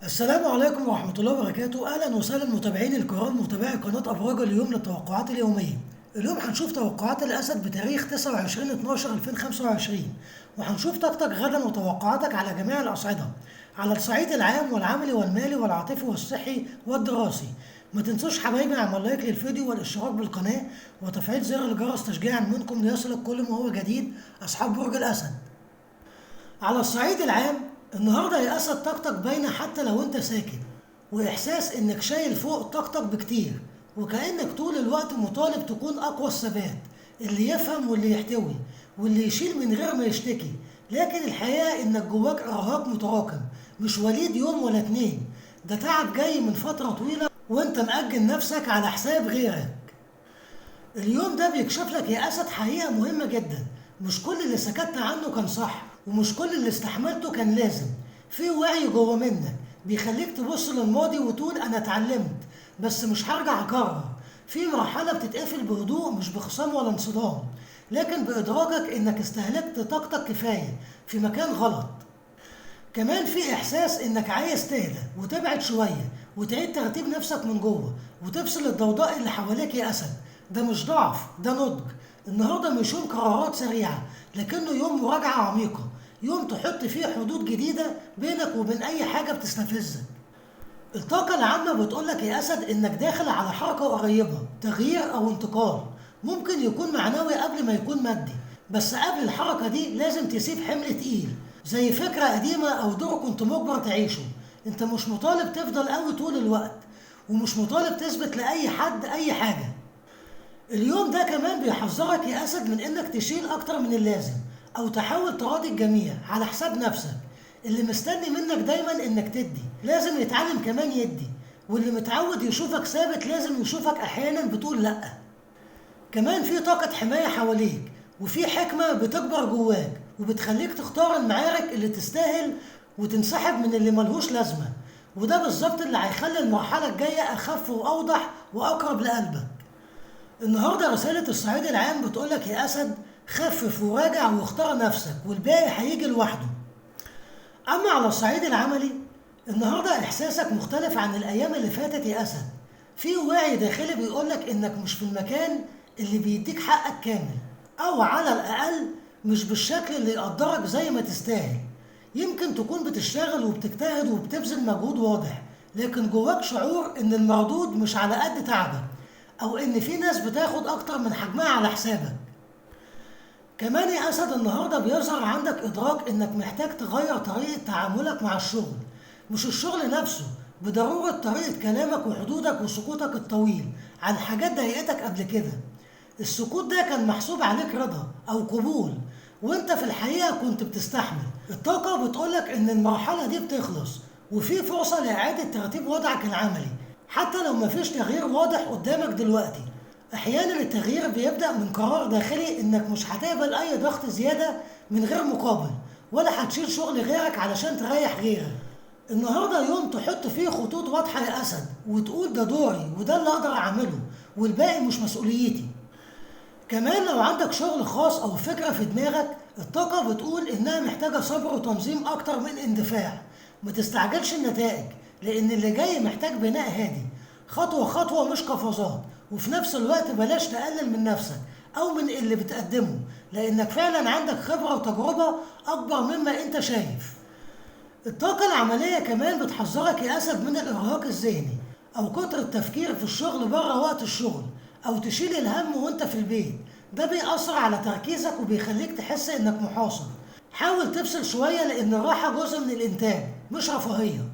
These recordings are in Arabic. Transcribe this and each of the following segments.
السلام عليكم ورحمة الله وبركاته. أهلا وسهلا متابعين الكرام، متابعي قناة أبراج اليوم للتوقعات اليومية. اليوم هنشوف توقعات الأسد بتاريخ 29/12/2025، وهنشوف طاقتك غدا وتوقعاتك على جميع الأصعدة، على الصعيد العام والعملي والمالي والعاطفي والصحي والدراسي. ما تنسوش حبايبي اعمل لايك للفيديو والاشتراك بالقناة وتفعيل زر الجرس تشجيعا منكم ليصلك كل ما هو جديد أصحاب برج الأسد. على الصعيد العام، النهارده يا اسد طاقتك باينه حتى لو انت ساكت، واحساس انك شايل فوق طاقتك بكتير، وكانك طول الوقت مطالب تكون اقوى الثبات، اللي يفهم واللي يحتوي واللي يشيل من غير ما يشتكي. لكن الحقيقه انك جواك ارهاق متراكم، مش وليد يوم ولا اتنين، ده تعب جاي من فتره طويله وانت مأجل نفسك على حساب غيرك. اليوم ده بيكشف لك يا أسد حقيقة مهمة جدا: مش كل اللي سكت عنه كان صح، ومش كل اللي استحملته كان لازم. في وعي جوه منك بيخليك تبص للماضي وتقول أنا اتعلمت، بس مش هرجع أكرر. في مرحلة بتتقفل بهدوء، مش بخصام ولا انصدام، لكن بإدراكك إنك استهلكت طاقتك كفاية في مكان غلط. كمان في احساس انك عايز تهدى وتبعد شويه وتعيد ترتيب نفسك من جوه وتفصل الضوضاء اللي حواليك يا اسد. ده مش ضعف، ده نضج. النهارده مش يوم قرارات سريعه، لكنه يوم مراجعه عميقه، يوم تحط فيه حدود جديده بينك وبين اي حاجه بتستفزك. الطاقة العامة بتقولك يا أسد إنك داخل على حركة قريبة، تغيير أو انتقال، ممكن يكون معنوي قبل ما يكون مادي. بس قبل الحركة دي لازم تسيب حمل تقيل، زي فكرة قديمة أو دور كنت مجبر تعيشه. أنت مش مطالب تفضل قوي طول الوقت، ومش مطالب تثبت لأي حد أي حاجة. اليوم ده كمان بيحذرك يا أسد من إنك تشيل أكتر من اللازم، أو تحاول تراضي الجميع على حساب نفسك. اللي مستني منك دايما إنك تدي لازم يتعلم كمان يدي، واللي متعود يشوفك ثابت لازم يشوفك أحيانا بتقول لأ. كمان في طاقة حماية حواليك، وفي حكمة بتكبر جواك وبتخليك تختار المعارك اللي تستاهل وتنسحب من اللي ملهوش لازمة. وده بالظبط اللي هيخلي المرحلة الجاية أخف وأوضح وأقرب لقلبك. النهارده رسالة الصعيد العام بتقولك يا أسد: خفف وراجع واختار نفسك، والباقي هيجي لوحده. أما على الصعيد العملي، النهارده إحساسك مختلف عن الأيام اللي فاتت يا أسد. في وعي داخلي بيقولك إنك مش في المكان اللي بيديك حقك كامل، أو على الأقل مش بالشكل اللي يقدرك زي ما تستاهل. يمكن تكون بتشتغل وبتجتهد وبتبذل مجهود واضح، لكن جواك شعور إن المردود مش على قد تعبك، أو إن في ناس بتاخد أكتر من حجمها على حسابك. كمان يا أسد النهاردة بيظهر عندك إدراك إنك محتاج تغير طريقة تعاملك مع الشغل. مش الشغل نفسه، بضرورة طريقة كلامك وحدودك وسكوتك الطويل عن حاجات ضايقتك قبل كده. السكوت ده كان محسوب عليك رضا أو قبول، وانت في الحقيقة كنت بتستحمل. الطاقة بتقولك إن المرحلة دي بتخلص، وفي فرصة لإعادة ترتيب وضعك العملي، حتى لو مفيش تغيير واضح قدامك دلوقتي. احيانا التغيير بيبدأ من قرار داخلي انك مش هتقبل اي ضغط زيادة من غير مقابل، ولا هتشيل شغل غيرك علشان تريح غيرك. النهارده يوم تحط فيه خطوط واضحة يا اسد، وتقول ده دوري وده اللي اقدر اعمله، والباقي مش مسؤوليتي. كمان لو عندك شغل خاص او فكرة في دماغك، الطاقة بتقول انها محتاجة صبر وتنظيم اكتر من اندفاع. ما تستعجلش النتائج، لان اللي جاي محتاج بناء هادي، خطوة خطوة مش قفزات. وفي نفس الوقت بلاش تقلل من نفسك او من اللي بتقدمه، لانك فعلا عندك خبرة وتجربة اكبر مما انت شايف. الطاقة العملية كمان بتحذرك يا أسد من الإرهاق الذهني، أو كتر التفكير في الشغل بره وقت الشغل، أو تشيل الهم وأنت في البيت. ده بيأثر على تركيزك وبيخليك تحس إنك محاصر. حاول تفصل شوية، لأن الراحة جزء من الإنتاج مش رفاهية.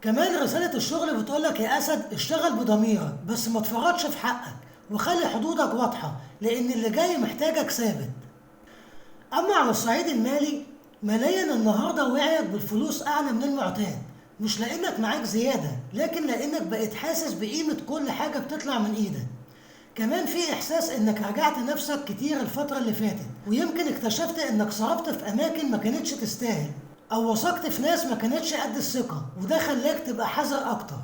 كمان رسالة الشغل بتقولك يا أسد: اشتغل بضميرك، بس ما تفرطش في حقك، وخلي حدودك واضحة، لأن اللي جاي محتاجك ثابت. أما على الصعيد المالي، ماليا النهارده وعيك بالفلوس أعلى من المعتاد، مش لأنك معاك زيادة، لكن لأنك بقيت حاسس بقيمة كل حاجة بتطلع من إيدك. كمان في إحساس إنك راجعت نفسك كتير الفترة اللي فاتت، ويمكن اكتشفت إنك صرفت في أماكن ما كانتش تستاهل، أو وثقت في ناس ما كانتش قد الثقة، وده خلاك تبقى حذر أكتر.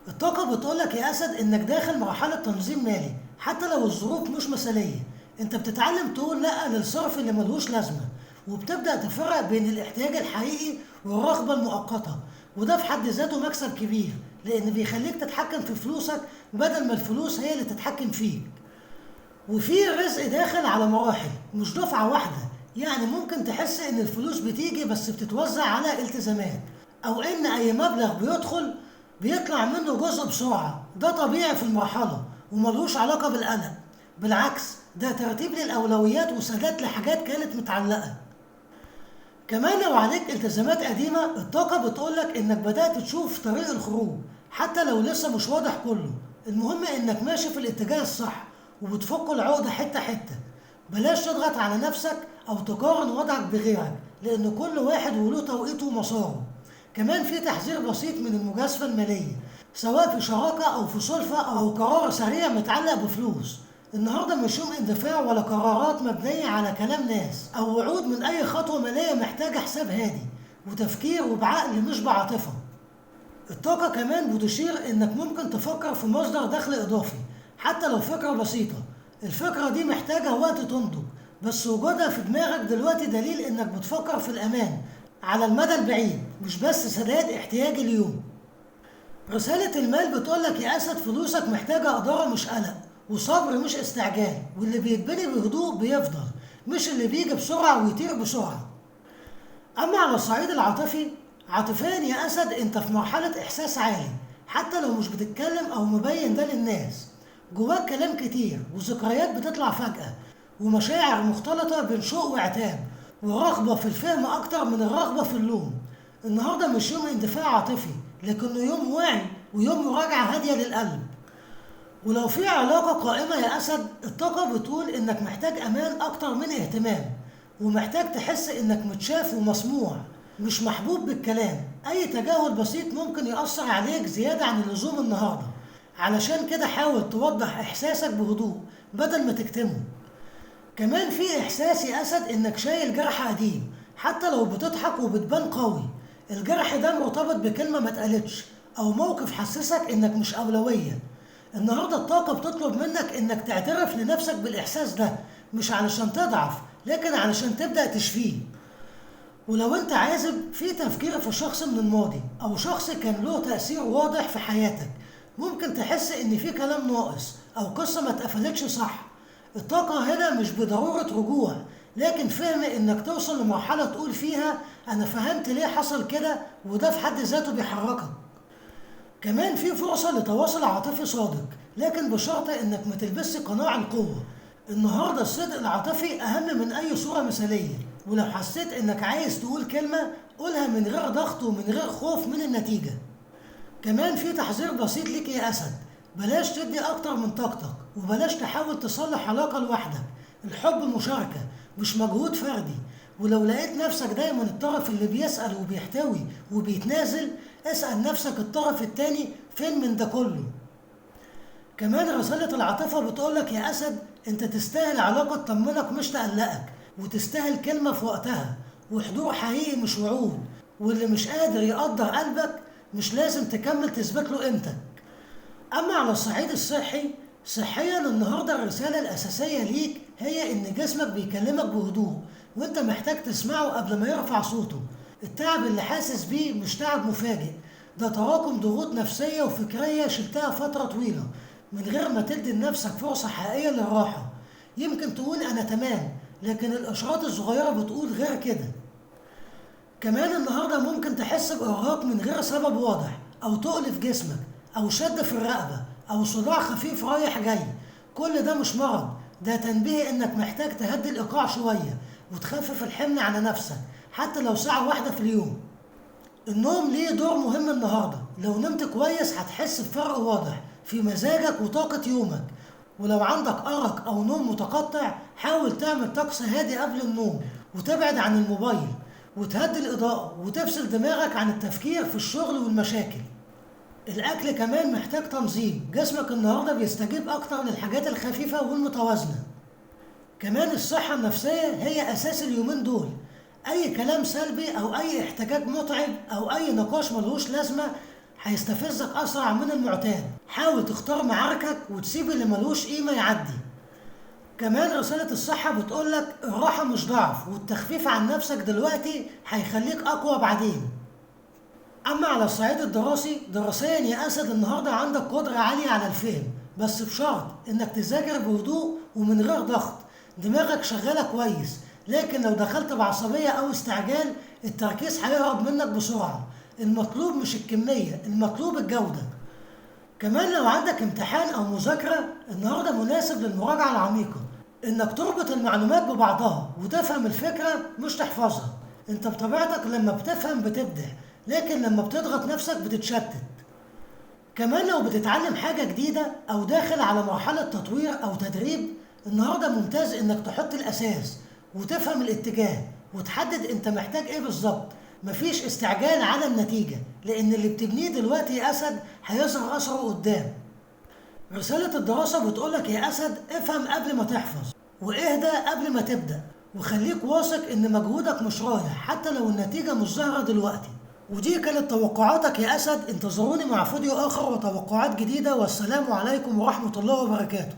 الطاقة بتقولك يا أسد إنك داخل مرحلة تنظيم مالي، حتى لو الظروف مش مثالية. أنت بتتعلم تقول لأ للصرف اللي ملهوش لازمة، وبتبدأ تفرق بين الاحتياج الحقيقي والرغبة المؤقتة، وده في حد ذاته مكسب كبير لأن بيخليك تتحكم في فلوسك بدل ما الفلوس هي اللي تتحكم فيك. وفي رزق داخل على مراحل مش دفعة واحدة، يعني ممكن تحس إن الفلوس بتيجي بس بتتوزع على التزامات، أو إن أي مبلغ بيدخل بيطلع منه جزء بسرعة. ده طبيعي في المرحلة وملوش علاقة بالقلق، بالعكس ده ترتيب للأولويات وسداد لحاجات كانت متعلقة. كمان لو عليك التزامات قديمة، الطاقة بتقولك إنك بدأت تشوف طريق الخروج حتى لو لسه مش واضح كله. المهم إنك ماشي في الاتجاه الصح وبتفك العقدة حتة حتة. بلاش تضغط على نفسك أو تقارن وضعك بغيرك، لأن كل واحد وله توقيته ومساره. كمان في تحذير بسيط من المجازفة المالية، سواء في شراكة أو في سلفة أو قرار سريع متعلق بفلوس. النهارده مش يوم اندفاع ولا قرارات مبنية على كلام ناس أو وعود. من أي خطوة مالية محتاجة حساب هادي وتفكير وبعقل مش بعاطفة. الطاقة كمان بتشير إنك ممكن تفكر في مصدر دخل إضافي حتى لو فكرة بسيطة. الفكرة دي محتاجة وقت تنضج، بس وجودها في دماغك دلوقتي دليل إنك بتفكر في الأمان على المدى البعيد مش بس سداد احتياج اليوم. رسالة المال بتقولك يا أسد، فلوسك محتاجة إدارة مش قلق، وصبر مش استعجال، واللي بيتبني بهدوء بيفضل، مش اللي بيجي بسرعة ويطير بسرعة. أما على الصعيد العاطفي، عاطفيا يا أسد أنت في مرحلة إحساس عالي حتى لو مش بتتكلم أو مبين ده للناس. جواك كلام كتير وذكريات بتطلع فجأة، ومشاعر مختلطة بين شوق وعتاب، ورغبة في الفهم أكتر من الرغبة في اللوم. النهاردة مش يوم اندفاع عاطفي، لكنه يوم واعي ويوم مراجعة هادية للقلب. ولو في علاقة قائمة يا أسد، الطاقة بتقول إنك محتاج أمان أكتر من اهتمام، ومحتاج تحس إنك متشاف ومسموع مش محبوب بالكلام. أي تجاهل بسيط ممكن يأثر عليك زيادة عن اللزوم النهاردة، علشان كده حاول توضح إحساسك بهدوء بدل ما تكتمه. كمان في إحساس يا أسد إنك شايل جرح قديم حتى لو بتضحك وبتبان قوي. الجرح ده مرتبط بكلمة ما اتقالتش أو موقف حسسك إنك مش أولوية. النهاردة الطاقة بتطلب منك إنك تعترف لنفسك بالإحساس ده، مش علشان تضعف لكن علشان تبدأ تشفيه. ولو أنت عازب، في تفكير في شخص من الماضي أو شخص كان له تأثير واضح في حياتك، ممكن تحس إن في كلام ناقص أو قصة ما اتقفلتش صح. الطاقة هنا مش بضرورة رجوع، لكن فهم إنك توصل لمرحلة تقول فيها أنا فهمت ليه حصل كده، وده في حد ذاته بيحركك. كمان في فرصة لتواصل عاطفي صادق، لكن بشرط إنك ما تلبسش قناع القوة. النهاردة الصدق العاطفي أهم من أي صورة مثالية، ولو حسيت إنك عايز تقول كلمة قولها من غير ضغط ومن غير خوف من النتيجة. كمان في تحذير بسيط ليك يا أسد، بلاش تدي أكتر من طاقتك، وبلاش تحاول تصلح علاقة لوحدك. الحب مشاركة مش مجهود فردي. ولو لقيت نفسك دايما الطرف اللي بيسأل وبيحتوي وبيتنازل، اسأل نفسك الطرف التاني فين من ده كله. كمان رسالة العاطفة بتقولك يا أسد، انت تستاهل علاقة تطمنك مش تقلقك، وتستاهل كلمة في وقتها وحضور حقيقي مش وعود. واللي مش قادر يقدر قلبك مش لازم تكمل تثبت له قيمتك. أما على الصعيد الصحي، صحيا النهاردة الرسالة الأساسية ليك هي إن جسمك بيكلمك بهدوء وإنت محتاج تسمعه قبل ما يرفع صوته. التعب اللي حاسس بيه مش تعب مفاجئ، ده تراكم ضغوط نفسية وفكرية شلتها فترة طويلة من غير ما تدي لنفسك فرصة حقيقية للراحة. يمكن تقول أنا تمام، لكن الإشارات الصغيرة بتقول غير كده. كمان النهاردة ممكن تحس بإرهاق من غير سبب واضح، أو تقل في جسمك، أو شد في الرقبة، أو صداع خفيف رايح جاي. كل ده مش مرض، ده تنبيه إنك محتاج تهدي الإيقاع شوية وتخفف الحمل على نفسك حتى لو ساعة واحدة في اليوم. النوم ليه دور مهم النهاردة. لو نمت كويس هتحس بفرق واضح في مزاجك وطاقة يومك. ولو عندك أرق أو نوم متقطع، حاول تعمل طقس هادي قبل النوم، وتبعد عن الموبايل، وتهدي الإضاءة، وتفصل دماغك عن التفكير في الشغل والمشاكل. الأكل كمان محتاج تنظيم، جسمك النهاردة بيستجيب أكتر للحاجات الخفيفة والمتوازنة. كمان الصحة النفسية هي أساس اليومين دول. أي كلام سلبي أو أي احتجاج متعب أو أي نقاش ملهوش لازمة هيستفزك أسرع من المعتاد. حاول تختار معاركك وتسيب اللي ملهوش قيمة يعدي. كمان رسالة الصحة بتقولك الراحة مش ضعف، والتخفيف عن نفسك دلوقتي هيخليك أقوى بعدين. أما على الصعيد الدراسي، دراسيا يا أسد النهاردة عندك قدرة عالية على الفهم، بس بشرط إنك تذاكر بهدوء ومن غير ضغط. دماغك شغالة كويس، لكن لو دخلت بعصبية أو استعجال التركيز هيهرب منك بسرعة. المطلوب مش الكمية، المطلوب الجودة. كمان لو عندك امتحان أو مذاكرة النهاردة مناسب للمراجعة العميقة، إنك تربط المعلومات ببعضها وتفهم الفكرة مش تحفظها. أنت بطبيعتك لما بتفهم بتبدع، لكن لما بتضغط نفسك بتتشتت. كمان لو بتتعلم حاجة جديدة أو داخل على مرحلة تطوير أو تدريب، النهاردة ممتاز إنك تحط الأساس وتفهم الاتجاه وتحدد أنت محتاج إيه بالظبط. مفيش استعجال على النتيجة، لأن اللي بتبنيه دلوقتي يا أسد هيظهر أثره قدام. رسالة الدراسة بتقولك يا أسد افهم قبل ما تحفظ، واهدى قبل ما تبدأ، وخليك واثق إن مجهودك مش رايح حتى لو النتيجة مش ظاهرة دلوقتي. ودي كانت توقعاتك يا أسد. انتظروني مع فيديو آخر وتوقعات جديدة، والسلام عليكم ورحمة الله وبركاته.